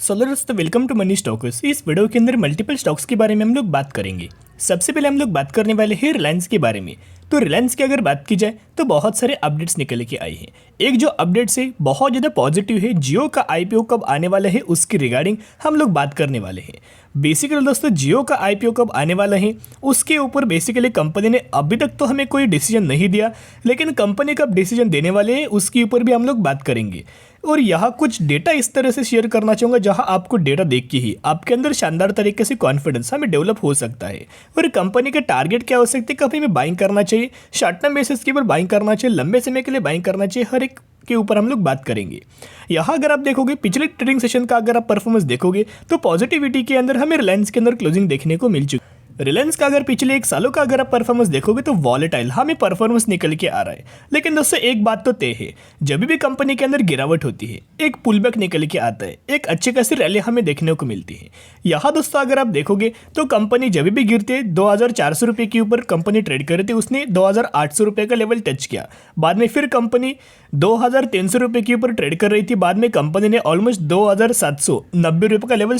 दोस्तों welcome to money stocks. इस video के अंदर मल्टीपल स्टॉक्स के बारे में हम लोग बात करेंगे। सबसे पहले हम लोग बात करने वाले हैं रिलायंस के बारे में। तो रिलायंस की अगर बात की जाए तो बहुत सारे अपडेट्स निकल के आए हैं। एक जो अपडेट्स है बहुत ज़्यादा पॉजिटिव है, जियो का आईपीओ कब आने वाला है उसकी रिगार्डिंग हम लोग बात करने वाले हैं। बेसिकली दोस्तों जियो का आईपीओ कब आने वाला है उसके ऊपर बेसिकली कंपनी ने अभी तक तो हमें कोई डिसीजन नहीं दिया, लेकिन कंपनी कब डिसीजन देने वाले हैं उसके ऊपर भी हम लोग बात करेंगे। और यहाँ कुछ डेटा इस तरह से शेयर करना चाहूँगा जहाँ आपको डेटा देख के ही आपके अंदर शानदार तरीके से कॉन्फिडेंस हमें डेवलप हो सकता है। और कंपनी के टारगेट क्या हो सकते हैं, कभी हमें बाइंग करना चाहिए, शॉर्ट टर्म बेसिस के ऊपर बाइंग करना चाहिए, लंबे समय के लिए बाइंग करना चाहिए, हर एक के ऊपर हम लोग बात करेंगे। यहाँ अगर आप देखोगे पिछले ट्रेडिंग सेशन का अगर आप परफॉर्मेंस देखोगे तो पॉजिटिविटी के अंदर हमें रिलायंस के अंदर क्लोजिंग देखने को मिल चुकी है। रिलायंस का अगर पिछले एक सालों का अगर आप परफॉर्मेंस देखोगे तो वॉलेटाइल हमें परफॉर्मेंस निकल के आ रहा है। लेकिन दोस्तों एक बात तो तय है, जब भी कंपनी के अंदर गिरावट होती है एक पुलबैक निकल के आता है, एक अच्छी खासी रैली हमें देखने को मिलती है। यहाँ दोस्तों अगर आप देखोगे तो कंपनी जब भी गिरती है 2400 रुपये के ऊपर कंपनी ट्रेड कर रही थी, उसने 2800 रुपये का लेवल टच किया। बाद में फिर कंपनी 2300 रुपये के ऊपर ट्रेड कर रही थी, बाद में कंपनी ने ऑलमोस्ट 2790 रुपये का लेवल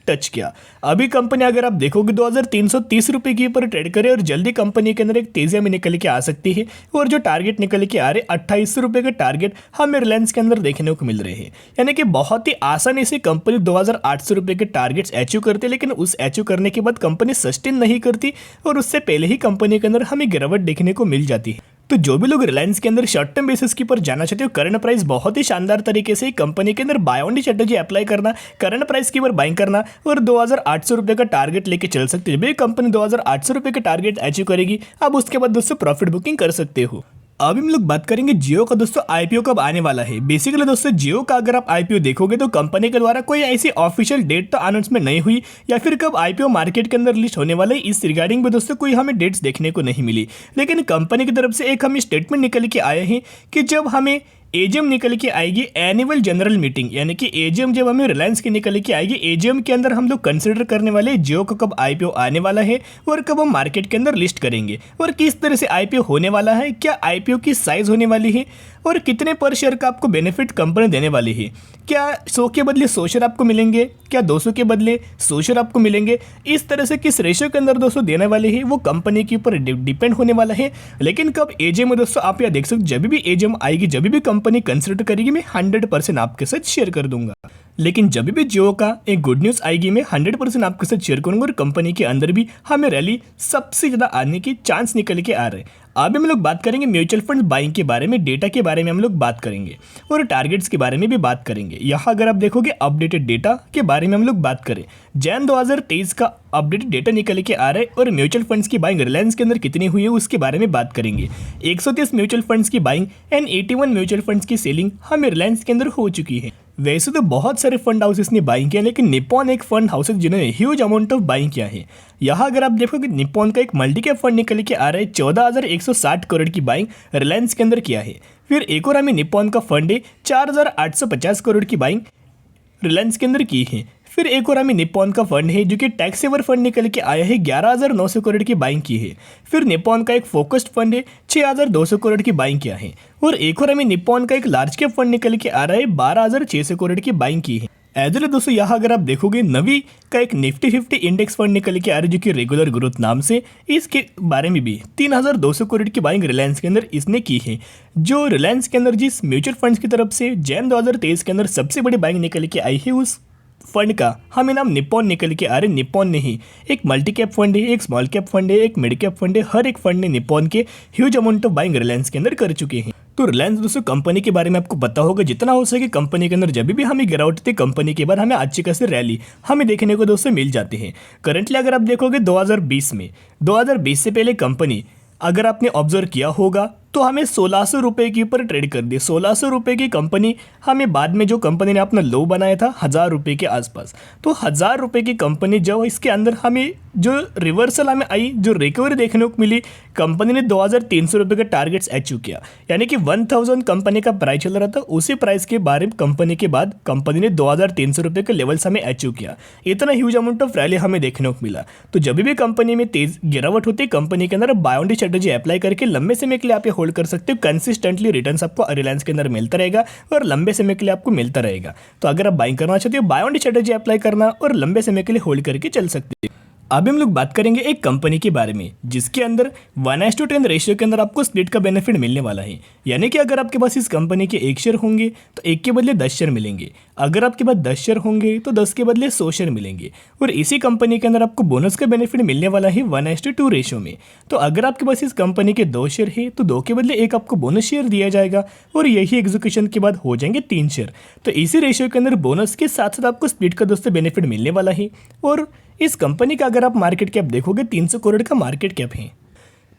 टच किया। अभी कंपनी अगर आप देखोगे 2330 रुपये के ऊपर ट्रेड करे और जल्दी कंपनी के अंदर एक तेजिया में निकल के आ सकती है। और जो टारगेट निकल के आ रहे 2800 रुपये के टारगेट हमें रिलायंस के अंदर देखने को मिल रहे हैं। यानी कि बहुत ही आसानी से कंपनी 2800 रुपये के टारगेट्स अचीव करती है, लेकिन उस अचीव करने के बाद कंपनी सस्टेन नहीं करती और उससे पहले ही कंपनी के अंदर हमें गिरावट देखने को मिल जाती है। तो जो भी लोग रिलायंस के अंदर शॉर्ट टर्म बेसिस के ऊपर जाना चाहते हो, करंट प्राइस बहुत ही शानदार तरीके से कंपनी के अंदर buy on dip strategy apply करना, करंट प्राइस के ऊपर बाइंग करना और 2800 रुपये का टारगेट लेके चल सकते हो। जब भी कंपनी 2800 रुपये का टारगेट अचीव करेगी आप उसके बाद दोस्तों प्रॉफिट बुकिंग कर सकते हो। अभी हम लोग बात करेंगे जियो का। दोस्तों आईपीओ कब आने वाला है। बेसिकली दोस्तों जियो का अगर आप आईपीओ देखोगे तो कंपनी के द्वारा कोई ऐसी ऑफिशियल डेट तो अनाउंसमेंट नहीं हुई, या फिर कब आईपीओ मार्केट के अंदर लिस्ट होने वाला है इस रिगार्डिंग में दोस्तों कोई हमें डेट्स देखने को नहीं मिली। लेकिन कंपनी की तरफ से एक हमें स्टेटमेंट निकल के आए हैं कि जब हमें एजीएम निकल के आएगी, एनुअल जनरल मीटिंग, यानी कि एजीएम जब हमें रिलायंस की निकल के आएगी, एजीएम के अंदर हम लोग कंसिडर करने वाले जियो का कब आईपीओ आने वाला है और कब हम मार्केट के अंदर लिस्ट करेंगे और किस तरह से आईपीओ होने वाला है, क्या आईपीओ की साइज होने वाली है और कितने पर शेयर का आपको बेनिफिट कंपनी देने वाली है। क्या 100 के बदले 100 शेयर आपको मिलेंगे, क्या 200 के बदले 100 शेयर आपको मिलेंगे, इस तरह से किस रेशियो के अंदर दोस्तों देने वाले हैं वो कंपनी के ऊपर डिपेंड होने वाला है। लेकिन कब एजीएम में दोस्तों आप यहाँ देख सकते, जब भी एजीएम आएगी, जब भी कंपनी कंसिडर करेगी, मैं 100% आपके साथ शेयर कर दूंगा। लेकिन जब भी जियो का एक गुड न्यूज़ आएगी मैं 100% आपके साथ शेयर करूंगा और कंपनी के अंदर भी हमें रैली सबसे ज़्यादा आने की चांस निकल के आ रहे हैं। अभी हम लोग बात करेंगे म्यूचुअल फंड बाइंग के बारे में, डेटा के बारे में हम लोग बात करेंगे और टारगेट्स के बारे में भी बात करेंगे। यहाँ अगर आप देखोगे अपडेटेड डेटा के बारे में हम लोग बात करें, जैन 2023 का अपडेटेड डेटा निकल के आ रहा है और म्यूचुअल फंड्स की बाइंग रिलायंस के अंदर कितनी हुई है उसके बारे में बात करेंगे। 130 म्यूचुअल फंड्स की बाइंग एंड 81 म्यूचुअल फंड्स की सेलिंग हमें रिलायंस के अंदर हो चुकी है। वैसे तो बहुत सारे फंड हाउसेस ने बाइंग किया, लेकिन निप्पॉन एक फंड हाउस है जिन्होंने ह्यूज अमाउंट ऑफ बाइंग किया है। यहाँ अगर आप देखोगे निप्पॉन का एक मल्टी कैप फंड निकल के आ रहा है, 14,160 करोड़ की बाइंग रिलायंस के अंदर किया है। फिर एक और हमें निप्पॉन का फंड है 4,850 करोड़ की बाइंग रिलायंस के अंदर की है। फिर एक और हमें निप्पॉन का फंड है जो कि टैक्स सेवर फंड निकल के आया है, 11,900 करोड़ की बाइंग की है। फिर निप्पॉन का एक फोकस्ड फंड है 6,200 करोड़ की बाइंग किया है। और एक और हमें निप्पॉन का एक लार्ज कैप फंड निकल के आ रहा है, 12,600 करोड़ की बाइंग की है। एज वेल दोस्तों यहाँ अगर आप देखोगे नवी का एक निफ्टी 50 इंडेक्स फंड निकल के आ रहा है जो कि रेगुलर ग्रोथ नाम से, इसके बारे में भी 3,200 करोड़ की बाइंग रिलायंस के अंदर इसने की है। जो रिलायंस के अंदर जिस म्यूचुअल फंड्स की तरफ से जैन 2023 के अंदर सबसे बड़ी बाइंग निकल के आई है उस फंड का हमें नाम निप्पॉन निकल के आ रहे। निप्पॉन ने ही एक मल्टी कैप फंड है, एक स्मॉल कैप फंड है, एक मिड कैप फंड है, हर एक फंड ने निप्पॉन के huge amount of buying Reliance के अंदर कर चुके हैं। तो रिलायंस दोस्तों कंपनी के बारे में आपको पता होगा, जितना हो सके कंपनी के अंदर जब भी हमें गिरावट थी कंपनी के बाद हमें अच्छी खासी रैली हमें देखने को दोस्तों मिल जाते हैं। करंटली अगर आप देखोगे 2020 से पहले कंपनी अगर आपने ऑब्जर्व किया होगा तो हमें 1600 रुपये के ऊपर ट्रेड कर दी। 1600 रुपये की कंपनी हमें बाद में जो कंपनी ने अपना लो बनाया था 1000 रुपये के आसपास, तो 1000 रुपये की कंपनी जब इसके अंदर हमें जो रिवर्सल हमें आई, जो रिकवरी देखने को मिली, कंपनी ने 2300 रुपये का टारगेट्स अचीव किया। यानी कि 1000 कंपनी का प्राइस चल रहा था, उसी प्राइस के बारे में कंपनी के बाद कंपनी ने 2300 रुपये के लेवल्स हमें अचीव किया। इतना ह्यूज अमाउंट ऑफ रैली हमें देखने को मिला। तो जब भी कंपनी में तेज गिरावट होती है कंपनी के अंदर buy on dip strategy apply करके लंबे समय के लिए आप होल्ड कर सकते हो। कंसिस्टेंटली रिटर्न्स आपको रिलायंस के अंदर मिलता रहेगा और लंबे समय के लिए आपको मिलता रहेगा। तो अगर आप बाइंग करना चाहते हो, buy on dip strategy apply करना और लंबे समय के लिए होल्ड करके चल सकते हो। अभी हम लोग बात करेंगे एक कंपनी के बारे में जिसके अंदर 1:10 रेशियो के अंदर आपको स्प्लिट का बेनिफिट मिलने वाला है। यानी कि अगर आपके पास इस कंपनी के 1 शेयर होंगे तो 1 के बदले 10 शेयर मिलेंगे। अगर आपके पास 10 शेयर होंगे तो 10 के बदले 100 शेयर मिलेंगे। और इसी कंपनी के अंदर आपको बोनस का बेनिफिट मिलने वाला है 1:2 रेशियो में। तो अगर आपके पास इस कंपनी के 2 शेयर है तो 2 के बदले 1 आपको बोनस शेयर दिया जाएगा और यही एग्जीक्यूशन के बाद हो जाएंगे 3 शेयर। तो इसी रेशियो के अंदर बोनस के साथ साथ आपको स्प्लिट का दोस्तों बेनिफिट मिलने वाला है। और इस कंपनी का अगर आप मार्केट कैप देखोगे 300 करोड़ का मार्केट कैप है।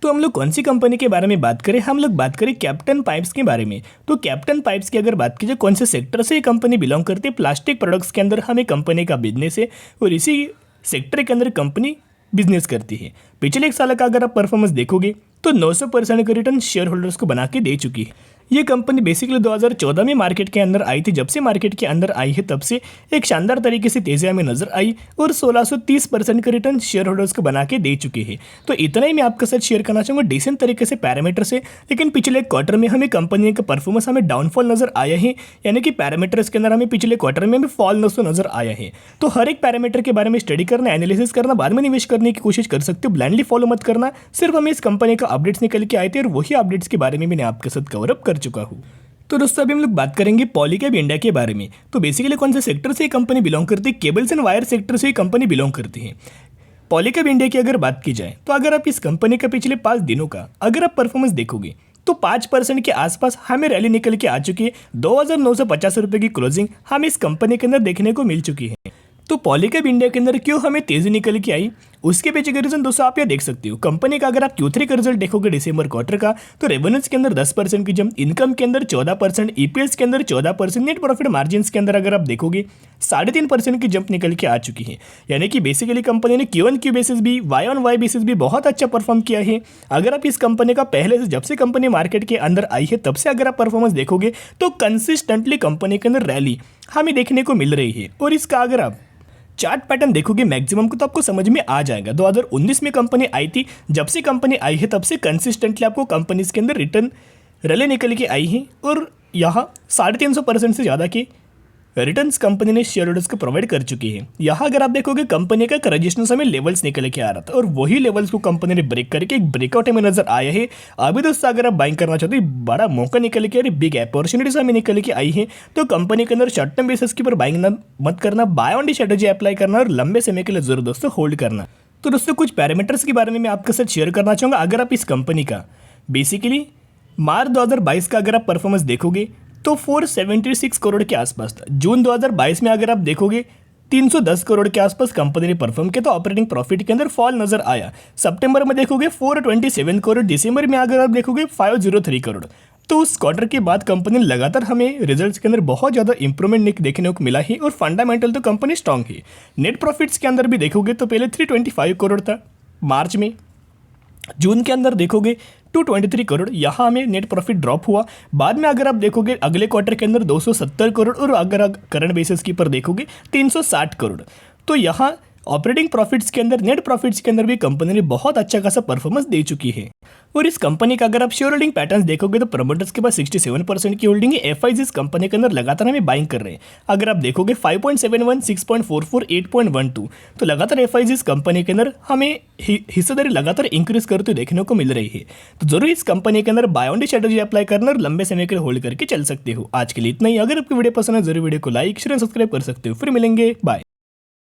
तो हम लोग कौन सी कंपनी के बारे में बात करें, हम लोग बात करें कैप्टन पाइप्स के बारे में। तो कैप्टन पाइप्स की अगर बात कीजिए कौन से सेक्टर से ये कंपनी बिलोंग करती है, प्लास्टिक प्रोडक्ट्स के अंदर हमें कंपनी का बिजनेस है और इसी सेक्टर के अंदर कंपनी बिजनेस करती है। पिछले 1 साल का अगर आप परफॉर्मेंस देखोगे तो 900% का रिटर्न शेयर होल्डर्स को बना के दे चुकी है। ये कंपनी बेसिकली 2014 में मार्केट के अंदर आई थी। जब से मार्केट के अंदर आई है तब से एक शानदार तरीके से तेजी में नजर आई और 1630% का रिटर्न शेयर होल्डर्स को बना के दे चुके हैं। तो इतना ही मैं आपके साथ शेयर करना चाहूँगा डिसेंट तरीके से पैरामीटर से। लेकिन पिछले क्वार्टर में हमें कंपनी का परफॉर्मेंस हमें डाउनफॉल नजर आया है, यानी कि पैरामीटर्स के अंदर हमें पिछले क्वार्टर में भी फॉल नजर आया है। तो हर एक पैरामीटर के बारे में स्टडी करना, एनालिसिस करना, बाद में निवेश करने की कोशिश कर सकते हो। ब्लाइंडली फॉलो मत करना। सिर्फ हमें इस कंपनी का अपडेट्स निकल के आए थे और वही अपडेट्स के बारे में मैंने आपके साथ कवर अप कर चुका हूँ। तो दोस्तों अभी हम लोग बात करेंगे पॉलीकैब इंडिया के बारे में। तो बेसिकली कौन से सेक्टर से ये कंपनी बिलोंग करती है, केबल्स एंड वायर सेक्टर से ये कंपनी बिलोंग करती है। पॉलीकैब इंडिया की अगर बात की जाए तो अगर आप इस कंपनी का पिछले 5 दिनों का अगर आप परफॉर्मेंस देखोगे तो 5% के आसपास हमें रैली निकल के आ चुकी है। 2950 रुपये की क्लोजिंग हमें इस कंपनी के अंदर देखने को मिल चुकी है। तो पॉलीकैब इंडिया के अंदर क्यों हमें तेजी निकल के आई, उसके पीछे का रीजन दोस्तों आप ये देख सकते हो। कंपनी का अगर आप Q3 का रिजल्ट देखोगे दिसंबर क्वार्टर का तो रेवेन्यूज के अंदर 10% की जंप, इनकम के अंदर 14%, ईपीएस के अंदर 14%, नेट प्रॉफिट मार्जिन के अंदर अगर आप देखोगे 3.5% की जंप निकल के आ चुकी है। यानी कि बेसिकली कंपनी ने Q1Q बेसिस भी, Y-on-Y बेसिस भी बहुत अच्छा परफॉर्म किया है। अगर आप इस कंपनी का पहले से जब से कंपनी मार्केट के अंदर आई है तब से अगर आप परफॉर्मेंस देखोगे तो कंसिस्टेंटली कंपनी के अंदर रैली हमें देखने को मिल रही है। और इसका अगर आप चार्ट पैटर्न देखोगे मैक्सिमम को तो आपको समझ में आ जाएगा। 2019 में कंपनी आई थी, जब से कंपनी आई है तब से कंसिस्टेंटली आपको कंपनीज के अंदर रिटर्न रैली निकल के आई है और यहाँ 350% से ज़्यादा की रिटर्न्स कंपनी ने शेयर होल्डर्स को प्रोवाइड कर चुकी है। यहाँ अगर आप देखोगे कंपनी का रजिस्ट्रेशन समय लेवल्स निकल के आ रहा था और वही लेवल्स को कंपनी ने ब्रेक करके एक ब्रेकआउट में नजर आया है। अभी दोस्तों अगर आप बाइंग करना चाहते हो, बड़ा मौका निकल के, बिग अपॉर्चुनिटीज हमें निकल के आई है, तो कंपनी के अंदर शॉर्ट टर्म बेसिस के ऊपर बाइंग मत करना, buy on dip strategy apply करना और लंबे समय के लिए जरूर दोस्तों होल्ड करना। तो दोस्तों कुछ पैरामीटर्स के बारे में मैं आपके साथ शेयर करना चाहूँगा। अगर आप इस कंपनी का बेसिकली मार्च 2022 का अगर आप परफॉर्मेंस देखोगे तो 476 करोड़ के आसपास था। जून 2022 में अगर आप देखोगे 310 करोड़ के आसपास कंपनी ने परफॉर्म किया, तो ऑपरेटिंग प्रॉफिट के अंदर फॉल नजर आया। सितंबर में देखोगे 427 करोड़, दिसंबर में अगर आप देखोगे 503 करोड़। तो उस क्वार्टर के बाद कंपनी ने लगातार हमें रिजल्ट्स के अंदर बहुत ज़्यादा इंप्रूवमेंट देखने को मिला है और फंडामेंटल तो कंपनी स्ट्रांग है। नेट प्रॉफिट्स के अंदर भी देखोगे तो पहले 325 करोड़ था मार्च में, जून के अंदर देखोगे 223 करोड़, यहाँ हमें नेट प्रॉफिट ड्रॉप हुआ। बाद में अगर आप देखोगे अगले क्वार्टर के अंदर 270 करोड़ और अगर करंट बेसिस के ऊपर देखोगे 360 करोड़। तो यहाँ ऑपरेटिंग प्रॉफिट्स के अंदर, नेट प्रॉफिट्स के अंदर भी कंपनी ने बहुत अच्छा खासा परफॉर्मेंस दे चुकी है। और इस कंपनी का अगर आप शेयर होल्डिंग पैटर्न्स देखोगे तो प्रमोटर्स के पास 67% की होल्डिंग है। एफआईजी इस कंपनी के अंदर लगातार हमें बाइंग कर रहे हैं। अगर आप देखोगे 5.71, 6.44, 8.12, तो लगातार एफआईजी इस कंपनी के अंदर हमें हिस्सेदारी लगातार इंक्रीज करते हुए देखने को मिल रही है। तो जरूर इस कंपनी के अंदर buy on dip strategy apply करना और लंबे समय के लिए होल्ड करके चल सकते हो। आज के लिए इतना ही। अगर आपको वीडियो पसंद है जरूर वीडियो को लाइक, शेयर, सब्सक्राइब कर सकते हो। फिर मिलेंगे, बाय।